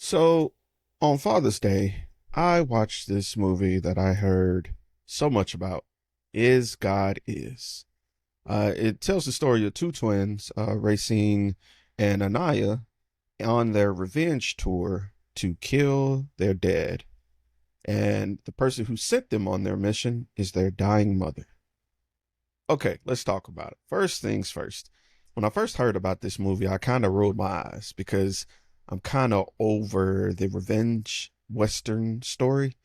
So on Father's Day, I watched this movie that I heard so much about. Is God Is. It tells the story of two twins, Racine and Anaya, on their revenge tour to kill their dad. And the person who sent them on their mission is their dying mother. Okay, let's talk about it. First things first. When I first heard about this movie, I kind of rolled my eyes because I'm kind of over the revenge Western story.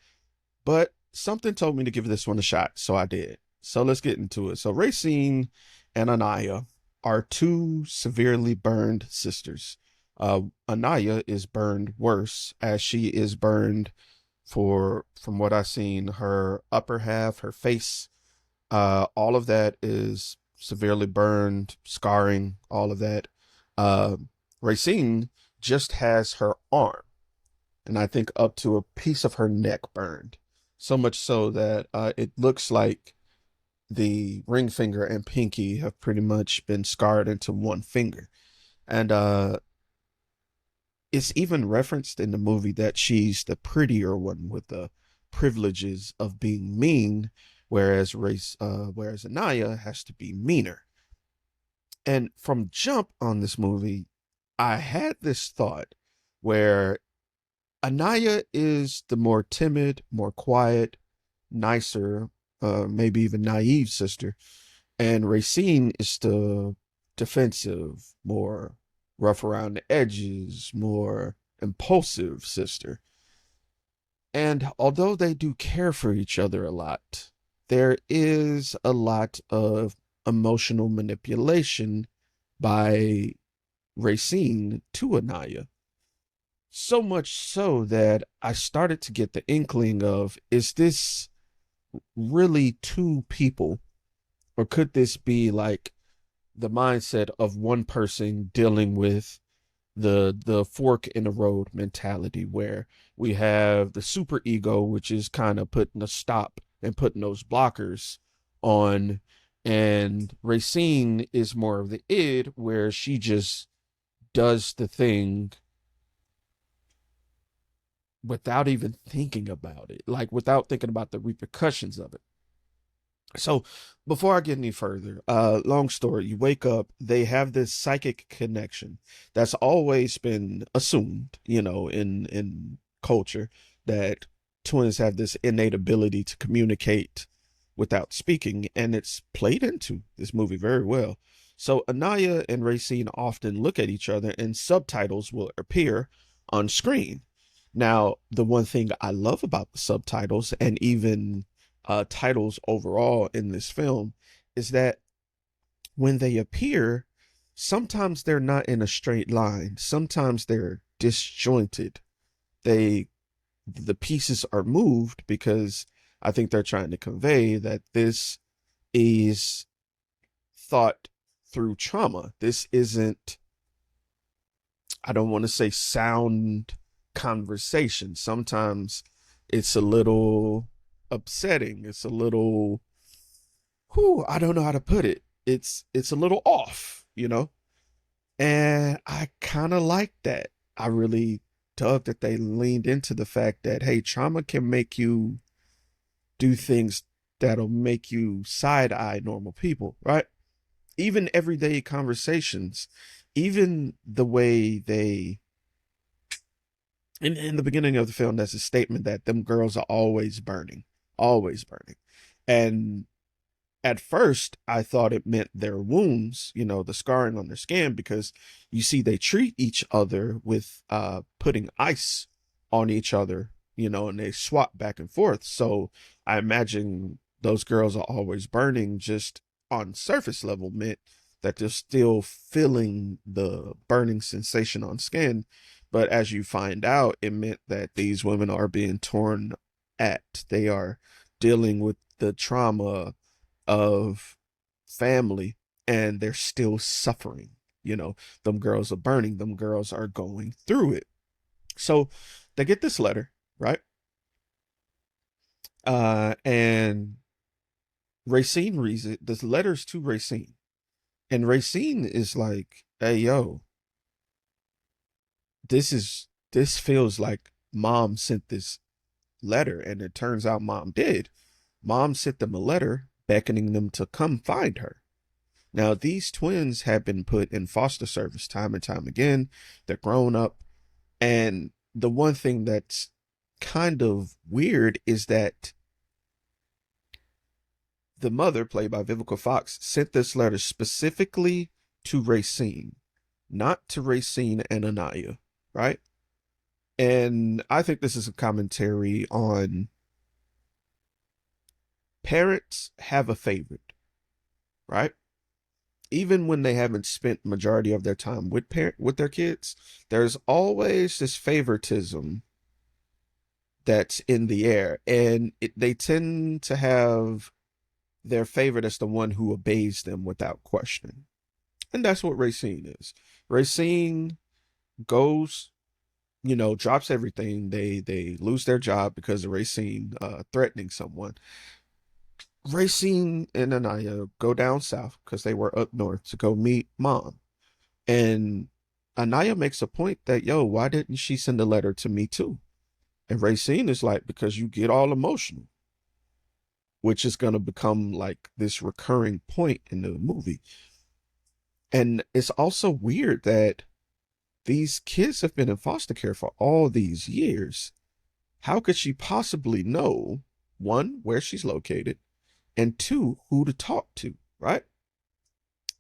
But something told me to give this one a shot, so I did. So let's get into it. So Racine and Anaya are two severely burned sisters. Anaya is burned worse, as she is burned from what I've seen, her upper half, her face, all of that is severely burned, scarring, all of that. Uh, Racine just has her arm, and I think up to a piece of her neck burned. So much so that it looks like the ring finger and pinky have pretty much been scarred into one finger. And it's even referenced in the movie that she's the prettier one with the privileges of being mean, whereas Anaya has to be meaner. And from jump on this movie, I had this thought where Anaya is the more timid, more quiet, nicer, maybe even naive sister, and Racine is the defensive, more rough around the edges, more impulsive sister. And although they do care for each other a lot, there is a lot of emotional manipulation by Racine to Anaya. So much so that I started to get the inkling of, is this really two people? Or could this be like the mindset of one person dealing with the fork in the road mentality, where we have the super ego, which is kind of putting a stop and putting those blockers on, and Racine is more of the id, where she just does the thing without even thinking about it, like without thinking about the repercussions of it. So before I get any further, long story, you wake up, they have this psychic connection that's always been assumed, in culture, that twins have this innate ability to communicate without speaking, and it's played into this movie very well. So Anaya and Racine often look at each other and subtitles will appear on screen. Now, the one thing I love about the subtitles and even titles overall in this film is that when they appear, sometimes they're not in a straight line. Sometimes they're disjointed. They the pieces are moved because I think they're trying to convey that this is thought through trauma. This isn't, I don't want to say sound conversation. Sometimes it's a little upsetting. It's a little, I don't know how to put it. It's a little off. And I kind of like that. I really dug that they leaned into the fact that, hey, trauma can make you do things that'll make you side eye normal people, right? Even everyday conversations, even the way they, in the beginning of the film, there's a statement that them girls are always burning, always burning. And at first, I thought it meant their wounds, the scarring on their skin, because you see they treat each other with putting ice on each other, and they swap back and forth. So I imagine those girls are always burning just on surface level meant that they're still feeling the burning sensation on skin. But as you find out, it meant that these women are being torn at. They are dealing with the trauma of family, and they're still suffering. Them girls are burning, them girls are going through it. So they get this letter, right? And Racine reads it. This letter's to Racine. And Racine is like, hey, yo, this is this feels like mom sent this letter, and it turns out mom did. Mom sent them a letter beckoning them to come find her. Now, these twins have been put in foster service time and time again. They're grown up. And the one thing that's kind of weird is that the mother, played by Vivica Fox, sent this letter specifically to Racine, not to Racine and Anaya, right? And I think this is a commentary on parents have a favorite, right? Even when they haven't spent majority of their time with their kids, there's always this favoritism that's in the air, and they tend to have their favorite as the one who obeys them without question. And that's what Racine is. Racine goes, drops everything. They lose their job because of Racine threatening someone. Racine and Anaya go down south because they were up north to go meet mom. And Anaya makes a point that, yo, why didn't she send a letter to me too? And Racine is like, because you get all emotional, which is going to become like this recurring point in the movie. And it's also weird that these kids have been in foster care for all these years. How could she possibly know, one, where she's located, and two, who to talk to, right?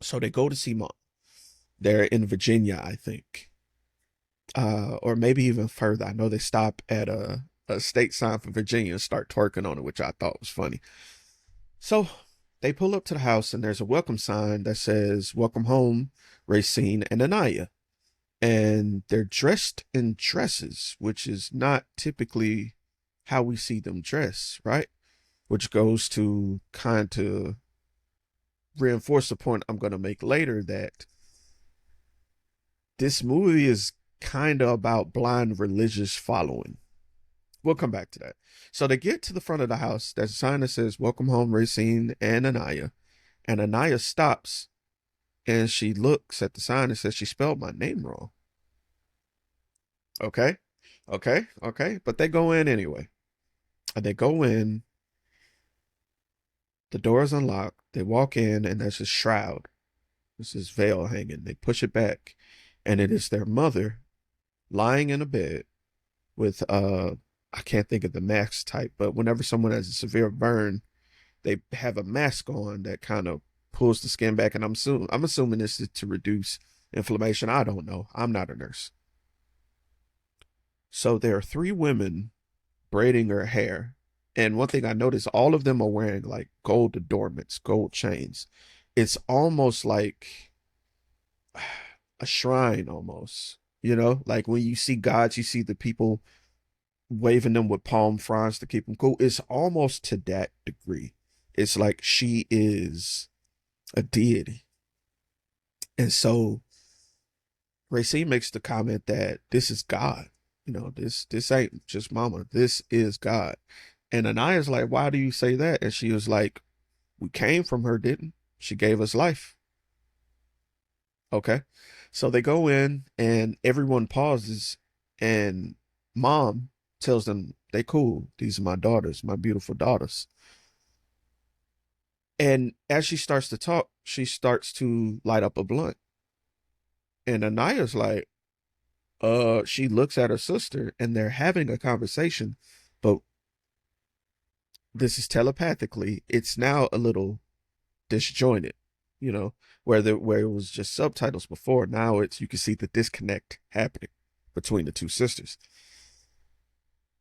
So they go to see mom. They're in Virginia, I think. Or maybe even further. I know they stop at a state sign for Virginia and start twerking on it, which I thought was funny. So they pull up to the house and there's a welcome sign that says, "Welcome home, Racine and Anaya." And they're dressed in dresses, which is not typically how we see them dress, right? Which goes to kind of reinforce the point I'm going to make later, that this movie is kind of about blind religious following. We'll come back to that. So they get to the front of the house. There's a sign that says, "Welcome home, Racine and Anaya." And Anaya stops and she looks at the sign and says she spelled my name wrong. Okay. Okay. Okay. But they go in anyway. And they go in. The door is unlocked. They walk in and there's a shroud. There's this veil hanging. They push it back. And it is their mother lying in a bed with I can't think of the mask type, but whenever someone has a severe burn, they have a mask on that kind of pulls the skin back. And I'm assuming this is to reduce inflammation. I don't know. I'm not a nurse. So there are three women braiding her hair. And one thing I noticed, all of them are wearing like gold adornments, gold chains. It's almost like a shrine almost, like when you see gods, you see the people waving them with palm fronds to keep them cool. It's almost to that degree. It's like she is a deity. And so Racine makes the comment that this is God. This ain't just mama. This is God. And Anaya's like, "Why do you say that?" And she was like, "We came from her, didn't? She gave us life." Okay. So they go in and everyone pauses and mom tells them they cool. These are my daughters, my beautiful daughters. And as she starts to talk, she starts to light up a blunt. And Anaya's like, she looks at her sister and they're having a conversation, but this is telepathically. It's now a little disjointed, where it was just subtitles before. Now you can see the disconnect happening between the two sisters.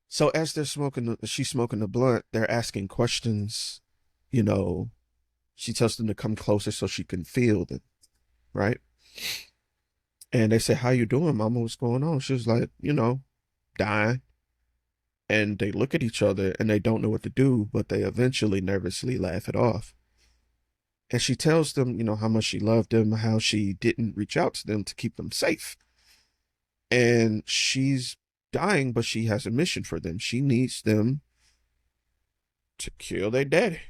So as she's smoking the blunt, they're asking questions, she tells them to come closer so she can feel them, right? And they say, "How you doing, mama? What's going on?" She was like, dying. And they look at each other and they don't know what to do, but they eventually nervously laugh it off. And she tells them, how much she loved them, how she didn't reach out to them to keep them safe. And she's dying, but she has a mission for them. She needs them to kill their daddy.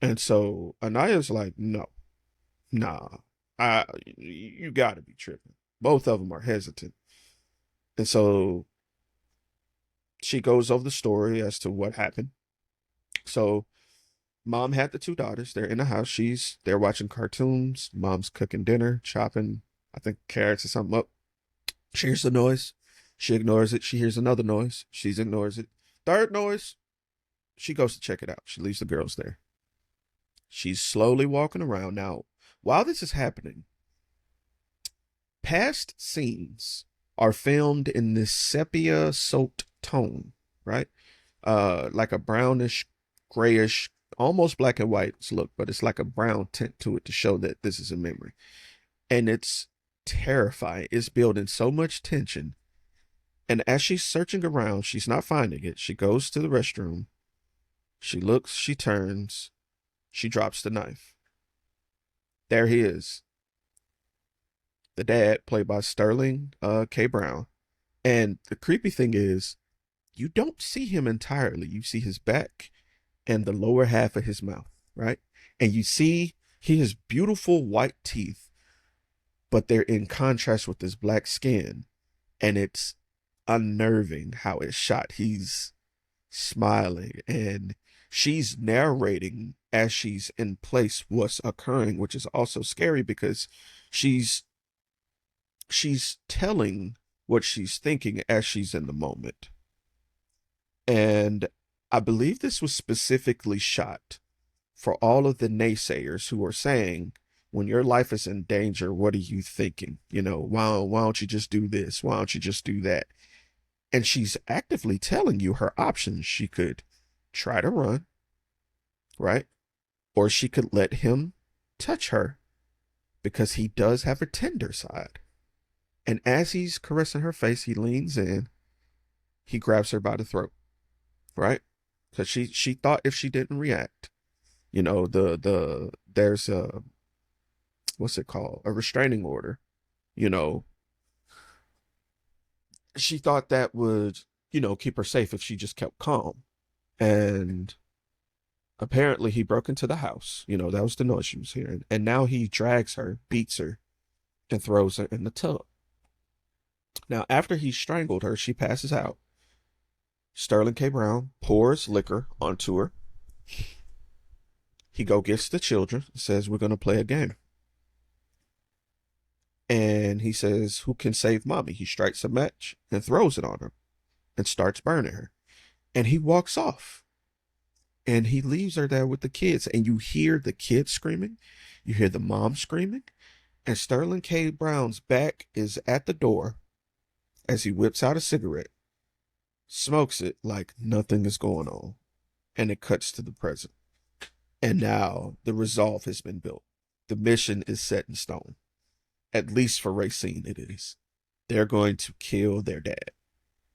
And so Anaya's like, "No, nah, you gotta be tripping." Both of them are hesitant. And so she goes over the story as to what happened. So mom had the two daughters. They're in the house. They're watching cartoons. Mom's cooking dinner, chopping, I think, carrots or something up. She hears the noise. She ignores it. She hears another noise. She ignores it. Third noise. She goes to check it out. She leaves the girls there. She's slowly walking around. Now, while this is happening, past scenes are filmed in this sepia soaked tone, right? Like a brownish, grayish, almost black and white look, but it's like a brown tint to it to show that this is a memory. And it's terrifying. It's building so much tension. And as she's searching around, she's not finding it. She goes to the restroom. She looks, she turns, she drops the knife. There he is. The dad, played by Sterling K. Brown. And the creepy thing is, you don't see him entirely. You see his back and the lower half of his mouth, right? And you see he has beautiful white teeth, but they're in contrast with his black skin. And it's unnerving how it's shot. He's smiling and she's narrating as she's in place what's occurring, which is also scary because she's telling what she's thinking as she's in the moment. And I believe this was specifically shot for all of the naysayers who are saying, when your life is in danger, what are you thinking? You know, why don't you just do this? Why don't you just do that? And she's actively telling you her options. She could try to run, right? Or she could let him touch her because he does have a tender side. And as he's caressing her face, he leans in, he grabs her by the throat, right? Because she thought if she didn't react, you know, there's a, what's it called? A restraining order, you know. She thought that would, you know, keep her safe if she just kept calm. And apparently he broke into the house. You know, that was the noise she was hearing. And now he drags her, beats her, and throws her in the tub. Now, after he strangled her, she passes out. Sterling K. Brown pours liquor onto her. He gets the children, says, we're going to play a game. And he says, who can save mommy? He strikes a match and throws it on her and starts burning her. And he walks off. And he leaves her there with the kids. And you hear the kids screaming. You hear the mom screaming. And Sterling K. Brown's back is at the door as he whips out a cigarette, smokes it like nothing is going on. And it cuts to the present. And now the resolve has been built. The mission is set in stone. At least for Racine, it is. They're going to kill their dad.